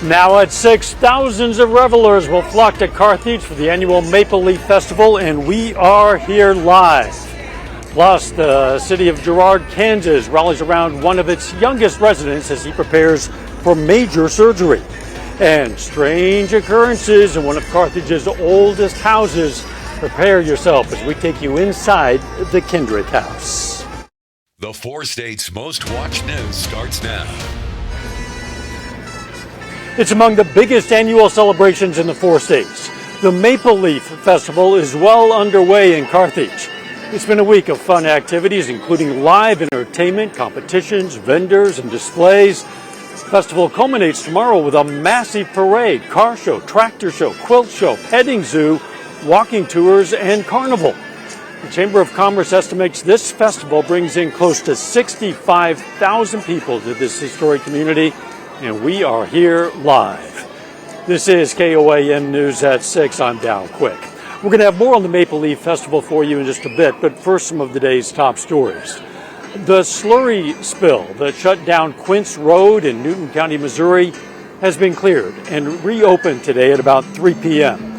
Now at 6, thousands of revelers will flock to Carthage for the annual Maple Leaf Festival, and we are here live. Plus, the city of Girard, Kansas rallies around one of its youngest residents as he prepares for major surgery. And strange occurrences in one of Carthage's oldest houses. Prepare yourself as we take you inside the Kendrick House. The 4 states' most watched news starts now. It's among the biggest annual celebrations in the 4 states. The Maple Leaf Festival is well underway in Carthage. It's been a week of fun activities, including live entertainment, competitions, vendors, and displays. The festival culminates tomorrow with a massive parade, car show, tractor show, quilt show, petting zoo, walking tours, and carnival. The Chamber of Commerce estimates this festival brings in close to 65,000 people to this historic community, and we are here live. This is KOAM News at 6. I'm Dow Quick. We're going to have more on the Maple Leaf Festival for you in just a bit, but first, some of the day's top stories. The slurry spill that shut down Quince Road in Newton County, Missouri, has been cleared and reopened today at about 3 p.m.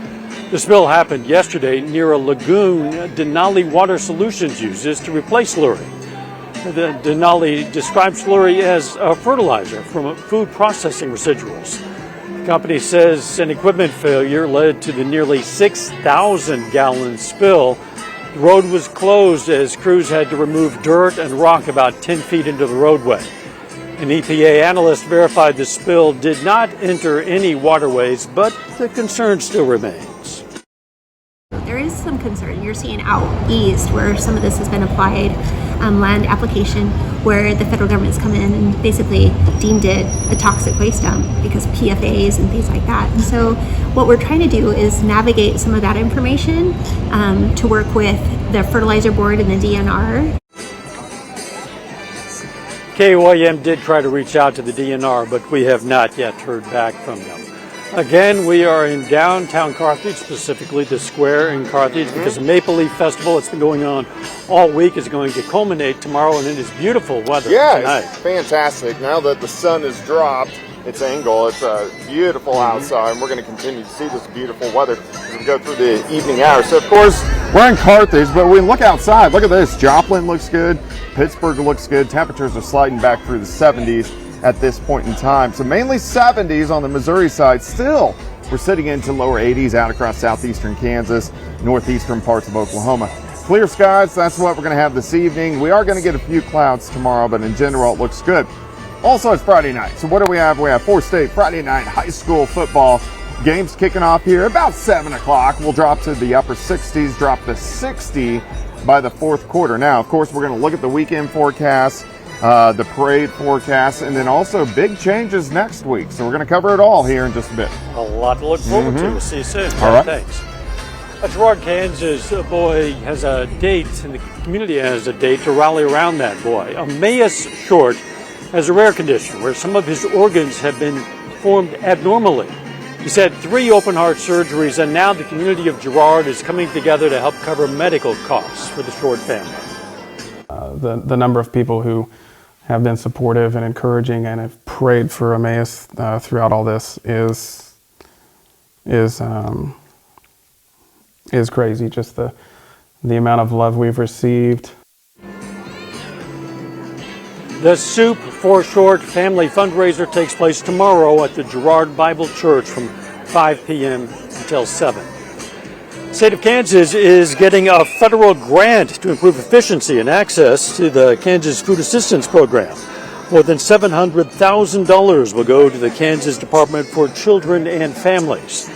The spill happened yesterday near a lagoon Denali Water Solutions uses to replace slurry. The Denali describes slurry as a fertilizer from food processing residuals. The company says an equipment failure led to the nearly 6,000-gallon spill. The road was closed as crews had to remove dirt and rock about 10 feet into the roadway. An EPA analyst verified the spill did not enter any waterways, but the concern still remains. There is some concern. You're seeing out east where some of this has been applied, land application, where the federal government's come in and basically deemed it a toxic waste dump because PFAs and things like that. And so what we're trying to do is navigate some of that information to work with the fertilizer board and the DNR. KOAM did try to reach out to the DNR, but we have not yet heard back from them. Again, we are in downtown Carthage, specifically the square in Carthage, because the Maple Leaf Festival that's been going on all week is going to culminate tomorrow, and it is beautiful weather tonight. It's fantastic. Now that the sun has dropped its angle, it's beautiful outside, and we're going to continue to see this beautiful weather as we go through the evening hours. So, of course, we're in Carthage, but we look outside. Look at this. Joplin looks good. Pittsburgh looks good. Temperatures are sliding back through the 70s. At this point in time. So mainly 70s on the Missouri side. Still, we're sitting into lower 80s out across southeastern Kansas, northeastern parts of Oklahoma. Clear skies, that's what we're going to have this evening. We are going to get a few clouds tomorrow, but in general, it looks good. Also, it's Friday night. So what do we have? We have 4-state Friday night high school football games kicking off here about 7 o'clock. We'll drop to the upper 60s, drop to 60 by the fourth quarter. Now, of course, we're going to look at the weekend forecast, the parade forecast, and then also big changes next week. So we're going to cover it all here in just a bit. A lot to look forward to. We'll see you soon. All right. Thanks. Girard, Kansas, a boy has a date, and the community has a date to rally around that boy. Emmaus Short has a rare condition where some of his organs have been formed abnormally. He's had 3 open-heart surgeries, and now the community of Girard is coming together to help cover medical costs for the Short family. The number of people who have been supportive and encouraging and have prayed for Emmaus throughout all this is crazy. Just the amount of love we've received. The Soup for Short family fundraiser takes place tomorrow at the Girard Bible Church from 5 p.m. until 7. The state of Kansas is getting a federal grant to improve efficiency and access to the Kansas Food Assistance Program. More than $700,000 will go to the Kansas Department for Children and Families.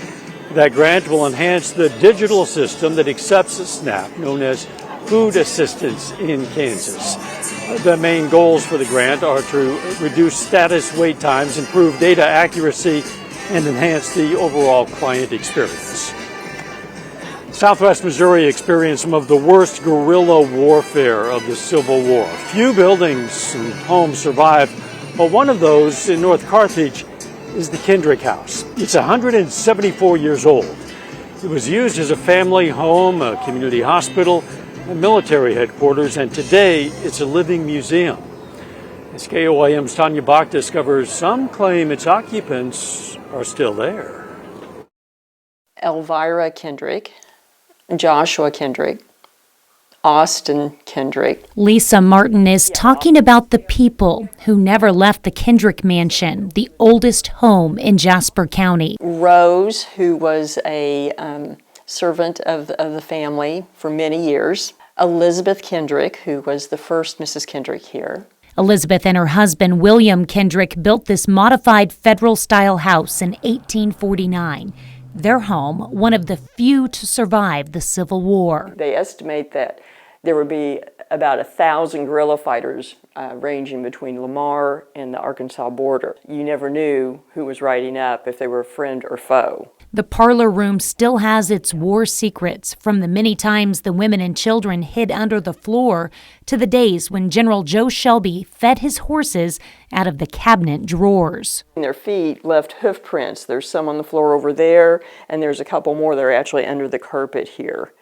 That grant will enhance the digital system that accepts SNAP, known as Food Assistance in Kansas. The main goals for the grant are to reduce status wait times, improve data accuracy, and enhance the overall client experience. Southwest Missouri experienced some of the worst guerrilla warfare of the Civil War. Few buildings and homes survived, but one of those in North Carthage is the Kendrick House. It's 174 years old. It was used as a family home, a community hospital, and military headquarters, and today it's a living museum. As KOIM's Tanya Bach discovers, some claim its occupants are still there. Elvira Kendrick, Joshua Kendrick, Austin Kendrick. Lisa Martin is talking about the people who never left the Kendrick mansion, the oldest home in Jasper County. Rose, who was a servant of the family for many years. Elizabeth Kendrick, who was the first Mrs. Kendrick here. Elizabeth and her husband, William Kendrick, built this modified federal-style house in 1849. Their home, one of the few to survive the Civil War. They estimate that there would be about 1,000 guerrilla fighters ranging between Lamar and the Arkansas border. You never knew who was riding up, if they were a friend or foe. The parlor room still has its war secrets, from the many times the women and children hid under the floor to the days when General Joe Shelby fed his horses out of the cabinet drawers. Their feet left hoof prints. There's some on the floor over there, and there's a couple more that are actually under the carpet here.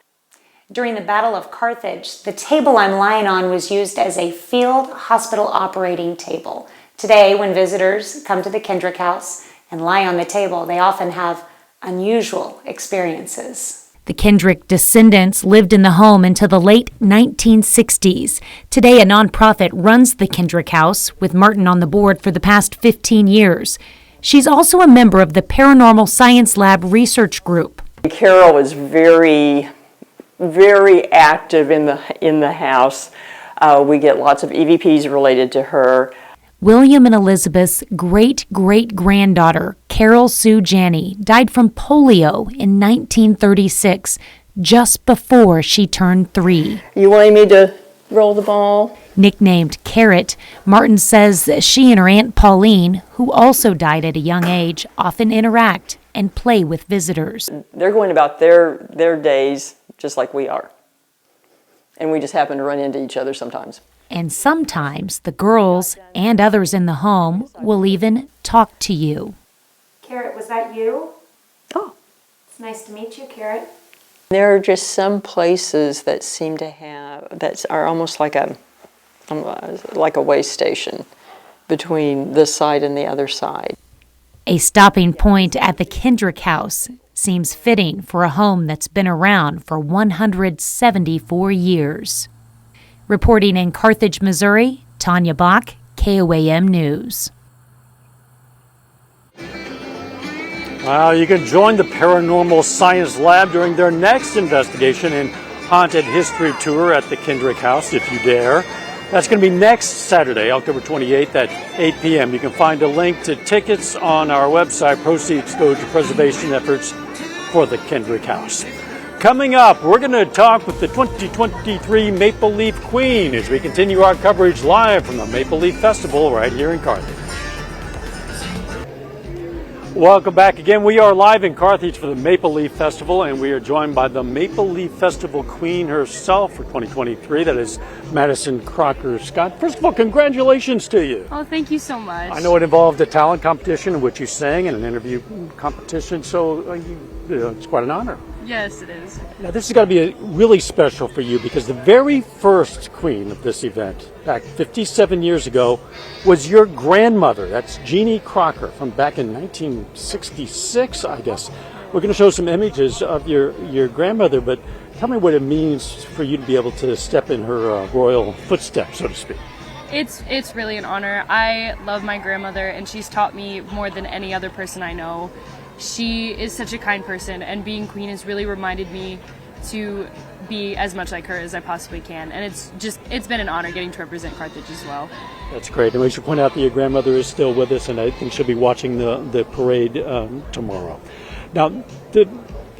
During the Battle of Carthage, the table I'm lying on was used as a field hospital operating table. Today, when visitors come to the Kendrick house and lie on the table, they often have unusual experiences. The Kendrick descendants lived in the home until the late 1960s. Today, a nonprofit runs the Kendrick House, with Martin on the board for the past 15 years. She's also a member of the Paranormal Science Lab research group. Carol is very active in the house. We get lots of EVPs related to her. William and Elizabeth's great-great-granddaughter, Carol Sue Janney, died from polio in 1936, just before she turned 3. You wanted me to roll the ball? Nicknamed Carrot, Martin says that she and her Aunt Pauline, who also died at a young age, often interact and play with visitors. They're going about their days just like we are. And we just happen to run into each other sometimes. And sometimes the girls and others in the home will even talk to you. Carrot, was that you? Oh. It's nice to meet you, Carrot. There are just some places that seem to have, that are almost like a way station between this side and the other side. A stopping point at the Kendrick house seems fitting for a home that's been around for 174 years. Reporting in Carthage, Missouri, Tanya Bach, KOAM News. Well, you can join the Paranormal Science Lab during their next investigation and haunted history tour at the Kendrick House, if you dare. That's going to be next Saturday, October 28th at 8 p.m. You can find a link to tickets on our website. Proceeds go to preservation efforts for the Kendrick House. Coming up, we're going to talk with the 2023 Maple Leaf Queen as we continue our coverage live from the Maple Leaf Festival right here in Carthage. Welcome back again. We are live in Carthage for the Maple Leaf Festival, and we are joined by the Maple Leaf Festival Queen herself for 2023. That is Madison Crocker Scott. First of all, congratulations to you. Oh, thank you so much. I know it involved a talent competition in which you sang and an interview competition, so it's quite an honor. Yes, it is. Now, this has got to be really special for you because the very first queen of this event, back 57 years ago, was your grandmother. That's Jeannie Crocker from back in 1966, I guess. We're going to show some images of your grandmother, but tell me what it means for you to be able to step in her royal footsteps, so to speak. It's really an honor. I love my grandmother, and she's taught me more than any other person I know. She is such a kind person, and being queen has really reminded me to be as much like her as I possibly can. And it's been an honor getting to represent Carthage as well. That's great. And we should point out that your grandmother is still with us, and I think she'll be watching the parade tomorrow. Now, the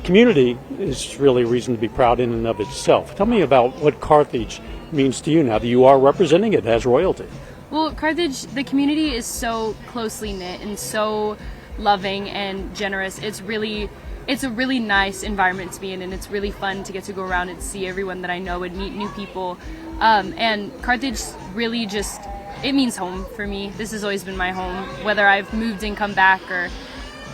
community is really a reason to be proud in and of itself. Tell me about what Carthage means to you now that you are representing it as royalty. Well, Carthage, the community is so closely knit and so loving and generous. It's a really nice environment to be in, and it's really fun to get to go around and see everyone that I know and meet new people. And Carthage really it means home for me. This has always been my home, whether I've moved and come back or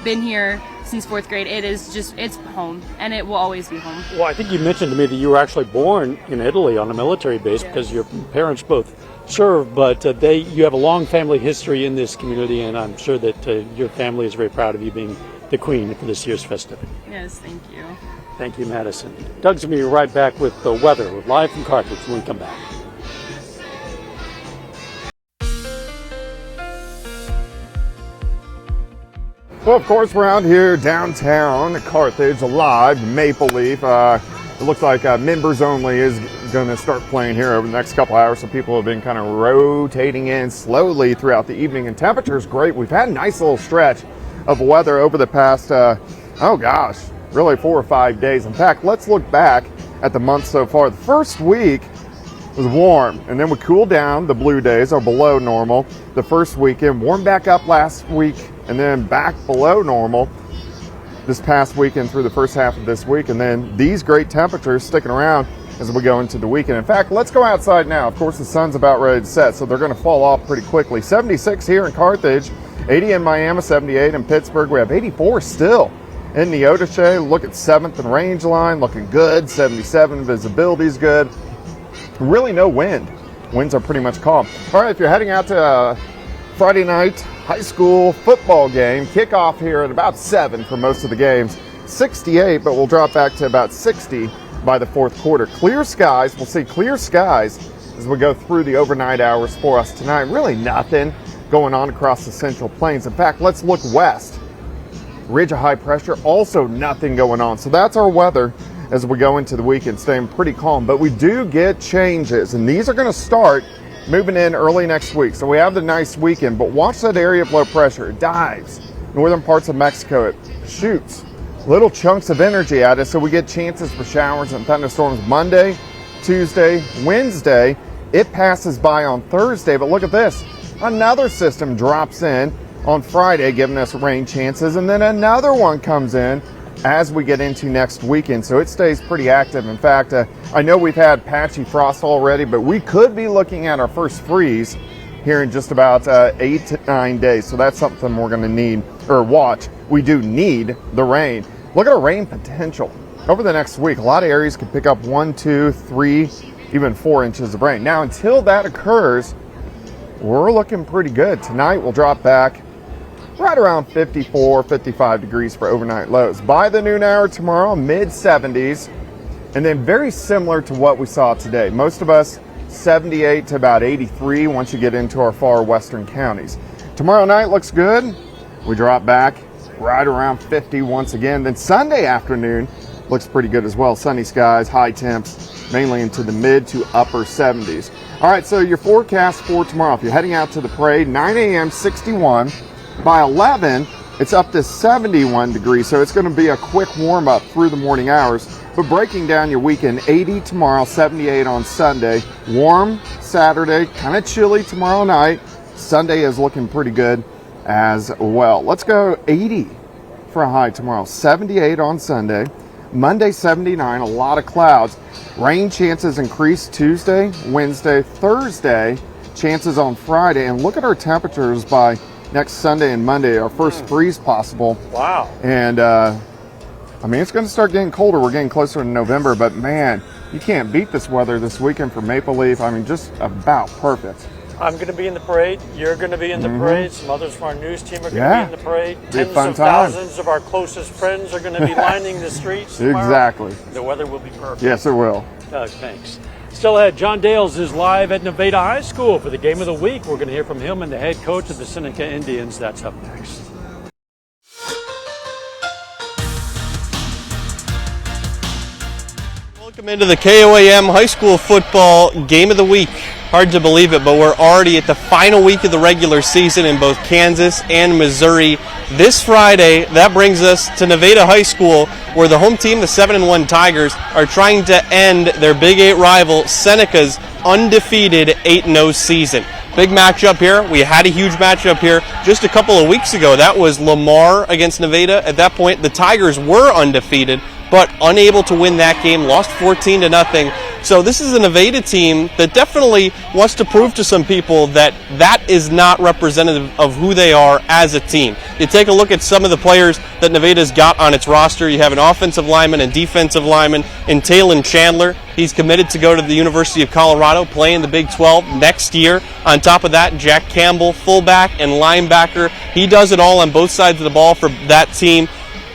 been here since 4th grade. It's home, and it will always be home. Well, I think you mentioned to me that you were actually born in Italy on a military base because your parents both served, but you have a long family history in this community, and I'm sure that your family is very proud of you being the queen for this year's festivity. Yes, thank you. Thank you, Madison. Doug's going to be right back with the weather, live from Carthage when we come back. Well, of course, we're out here downtown Carthage, live, Maple Leaf. It looks like members only is going to start playing here over the next couple hours, so people have been kind of rotating in slowly throughout the evening, and temperature's great. We've had a nice little stretch of weather over the past, really 4 or 5 days. In fact, let's look back at the month so far. The first week was warm, and then we cooled down. The blue days are below normal. The first weekend warmed back up last week, and then back below normal this past weekend through the first half of this week, and then these great temperatures sticking around as we go into the weekend. In fact, let's go outside now. Of course, the sun's about ready to set, so they're going to fall off pretty quickly. 76 here in Carthage, 80 in Miami, 78 in Pittsburgh. We have 84 still in Neodesha. Look at 7th and Range Line, looking good. 77, visibility's good. Really no wind. Winds are pretty much calm. All right, if you're heading out to Friday night high school football game, kickoff here at about 7 for most of the games. 68, but we'll drop back to about 60 by the fourth quarter. Clear skies. We'll see clear skies as we go through the overnight hours for us tonight. Really nothing going on across the Central Plains. In fact, let's look west. Ridge of high pressure, also nothing going on. So that's our weather as we go into the weekend, staying pretty calm. But we do get changes, and these are going to start moving in early next week. So we have the nice weekend, but watch that area of low pressure. It dives northern parts of Mexico. It shoots little chunks of energy at us, so we get chances for showers and thunderstorms Monday, Tuesday, Wednesday. It passes by on Thursday, but look at this. Another system drops in on Friday, giving us rain chances, and then another one comes in as we get into next weekend, so it stays pretty active. In fact, I know we've had patchy frost already, but we could be looking at our first freeze here in just about 8 to 9 days, so that's something we're going to need, or watch. We do need the rain. Look at our rain potential over the next week. A lot of areas could pick up 1, 2, 3, even 4 inches of rain. Now, until that occurs, we're looking pretty good. Tonight we'll drop back right around 54, 55 degrees for overnight lows. By the noon hour tomorrow, mid-70s, and then very similar to what we saw today. Most of us 78 to about 83 once you get into our far western counties. Tomorrow night looks good. We drop back right around 50 once again. Then Sunday afternoon looks pretty good as well. Sunny skies, high temps, mainly into the mid to upper 70s. All right, so your forecast for tomorrow. If you're heading out to the parade, 9 a.m., 61. By 11, it's up to 71 degrees, so it's going to be a quick warm-up through the morning hours. But breaking down your weekend, 80 tomorrow, 78 on Sunday. Warm Saturday, kind of chilly tomorrow night. Sunday is looking pretty good as well. Let's go 80 for a high tomorrow, 78 on Sunday. Monday, 79, a lot of clouds. Rain chances increase Tuesday, Wednesday, Thursday, chances on Friday. And look at our temperatures by next Sunday and Monday, our first freeze possible. Wow. And, it's going to start getting colder. We're getting closer to November, but man, you can't beat this weather this weekend for Maple Leaf. Just about perfect. I'm going to be in the parade. You're going to be in the parade. Some others from our news team are going to be in the parade. Tens of thousands of our closest friends are going to be lining the streets tomorrow. Exactly. The weather will be perfect. Yes, it will. Doug, thanks. Still ahead, John Dales is live at Nevada High School for the game of the week. We're going to hear from him and the head coach of the Seneca Indians. That's up next. Welcome into the KOAM High School Football Game of the Week. Hard to believe it, but we're already at the final week of the regular season in both Kansas and Missouri. This Friday, that brings us to Nevada High School, where the home team, the 7-1 Tigers, are trying to end their Big 8 rival, Seneca's undefeated 8-0 season. Big matchup here. We had a huge matchup here just a couple of weeks ago. That was Lamar against Nevada. At that point, the Tigers were undefeated, but unable to win that game, lost 14-0. So this is a Nevada team that definitely wants to prove to some people that that is not representative of who they are as a team. You take a look at some of the players that Nevada's got on its roster. You have an offensive lineman and defensive lineman in Taylon Chandler. He's committed to go to the University of Colorado, play in the Big 12 next year. On top of that, Jack Campbell, fullback and linebacker. He does it all on both sides of the ball for that team.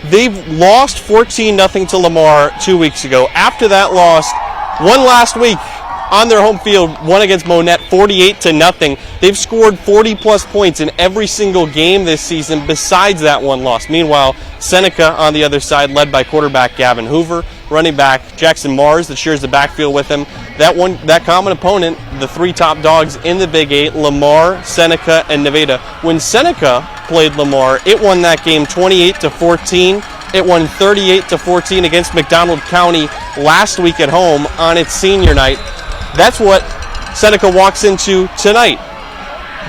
They've lost 14-0 to Lamar 2 weeks ago. After that loss, one last week on their home field, one against Monette, 48-0. They've scored 40-plus points in every single game this season besides that one loss. Meanwhile, Seneca on the other side, led by quarterback Gavin Hoover, running back Jackson Mars that shares the backfield with him. That common opponent, the three top dogs in the Big 8, Lamar, Seneca, and Nevada. When Seneca played Lamar, it won that game 28-14. It won 38-14 against McDonald County last week at home on its senior night. That's what Seneca walks into tonight.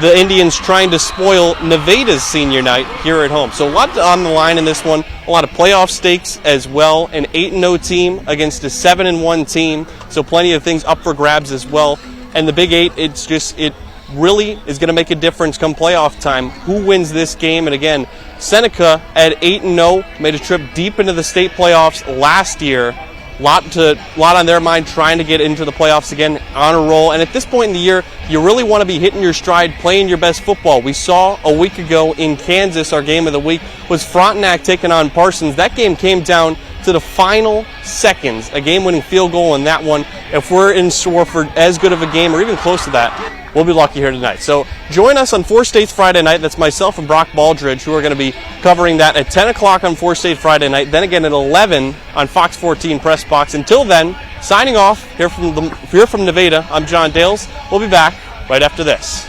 The Indians trying to spoil Nevada's senior night here at home. So a lot on the line in this one. A lot of playoff stakes as well. An 8-0 team against a 7-1 team. So plenty of things up for grabs as well. And the Big 8, it really is going to make a difference come playoff time. Who wins this game? And again, Seneca at 8-0 made a trip deep into the state playoffs last year. Lot on their mind trying to get into the playoffs again on a roll. And at this point in the year, you really want to be hitting your stride, playing your best football. We saw a week ago in Kansas, our game of the week was Frontenac taking on Parsons. That game came down to the final seconds, a game-winning field goal in that one. If we're in store for as good of a game or even close to that, we'll be lucky here tonight. So join us on 4 States Friday night. That's myself and Brock Baldridge who are going to be covering that at 10 o'clock on 4 State Friday night, then again at 11 on Fox 14 Press Box. Until then, signing off here from Nevada, I'm John Dales. We'll be back right after this.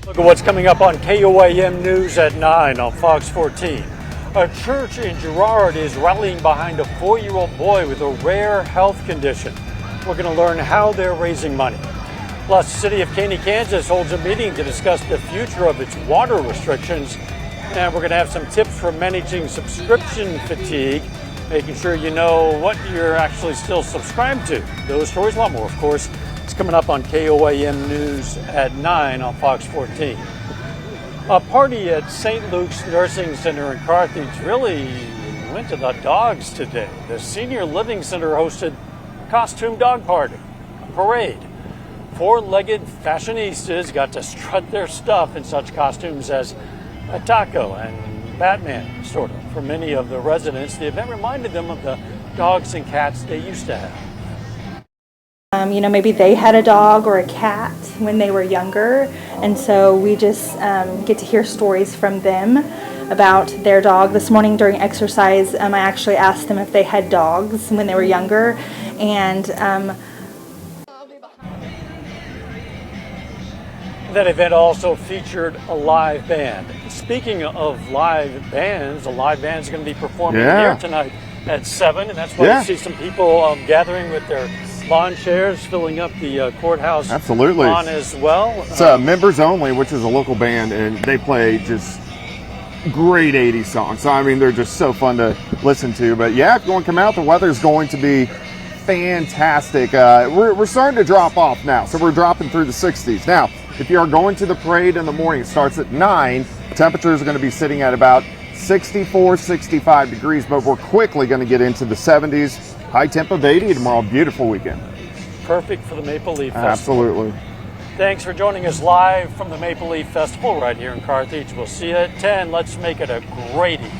Look at what's coming up on KOAM News at 9 on Fox 14. A church in Girard is rallying behind a 4-year-old boy with a rare health condition. We're going to learn how they're raising money. Plus, the city of Caney, Kansas holds a meeting to discuss the future of its water restrictions. And we're going to have some tips for managing subscription fatigue, making sure you know what you're actually still subscribed to. Those stories, a lot more, of course. It's coming up on KOAM News at 9 on Fox 14. A party at St. Luke's Nursing Center in Carthage really went to the dogs today. The Senior Living Center hosted a costume dog party, a parade. 4-legged fashionistas got to strut their stuff in such costumes as a taco and Batman, sort of. For many of the residents, the event reminded them of the dogs and cats they used to have. Maybe they had a dog or a cat when they were younger, and so we just get to hear stories from them about their dog. This morning during exercise, I actually asked them if they had dogs when they were younger, and that event also featured a live band. Speaking of live bands, a live band's going to be performing here tonight at 7, and that's why you see some people gathering with their lawn chairs, filling up the courthouse lawn as well. It's members only, which is a local band, and they play just great 80s songs. I mean, they're just so fun to listen to. But yeah, if you want to come out, the weather's going to be fantastic. We're starting to drop off now, so we're dropping through the 60s. Now, if you are going to the parade in the morning, it starts at 9. Temperatures are going to be sitting at about 64, 65 degrees, but we're quickly going to get into the 70s. High temp of 80 tomorrow. Beautiful weekend. Perfect for the Maple Leaf Festival. Absolutely. Thanks for joining us live from the Maple Leaf Festival right here in Carthage. We'll see you at 10. Let's make it a great evening.